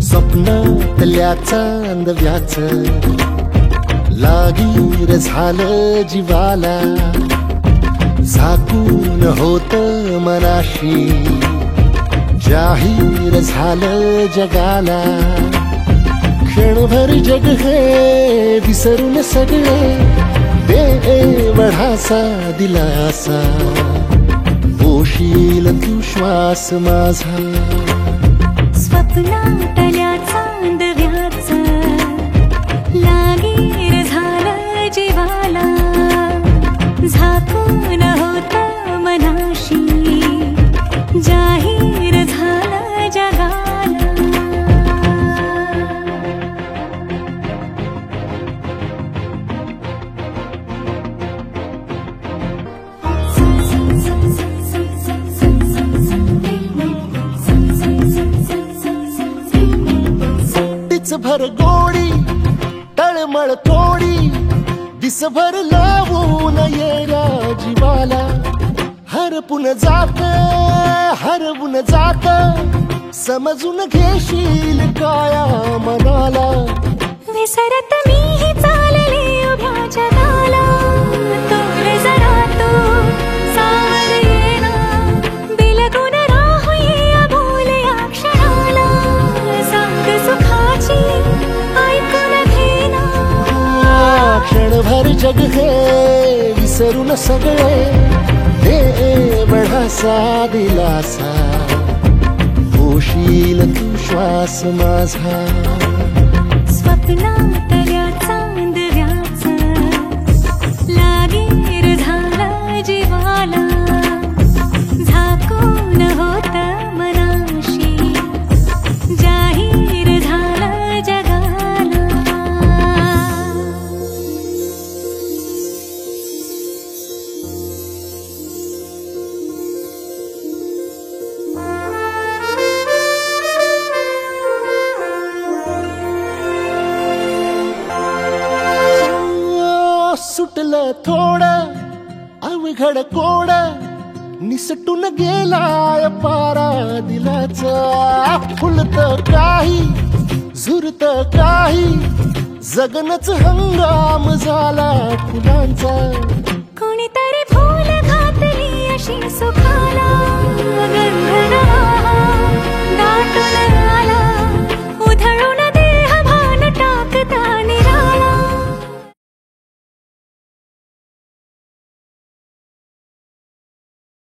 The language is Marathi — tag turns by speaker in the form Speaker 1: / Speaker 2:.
Speaker 1: स्वप्नातल्या चांदव्याच लागीर झालं जीवाला, झाकून होत मनाशी जाहीर झालं जगाला. क्षणभर जग हे विसरून सगळे देवढासा दिलासा, पोशील तू श्वास माझा.
Speaker 2: स्वप्नातल्या चांदव्याच लागीर झालं जीवाला, झाकून होत मनाशी जाहीर झालं जगाला.
Speaker 1: भर गोडी तळमळ थोडी दिसभर लावून येड्या जीवाला. हरपून जात समजून घेशील काया मनाला.
Speaker 2: विसरत मीही चालले उभ्या जगाला, तोर जरा तो सावर येना, बिलगून राहूया बोल या क्षणाला. सांग सुखाची ऐकून घेना,
Speaker 1: क्षणभर जग हे विसरून सगळे देवढासा दिलासा, पोशील तू श्वास माझा.
Speaker 2: स्वप्नातल्या चांदव्याच लागीर झालं जीवाला, झाकून होत मनाशी जाहीर झालं जगाला.
Speaker 1: सुटलं थोडं अवघड कोड, निसटून गेलाय पारा दिलाचा. फुलत काही झुरत काही जगनच हंगाम झाला फुलांचा.
Speaker 2: कोणीतरी फूल घातली अशी सुखाला, गंध दाटून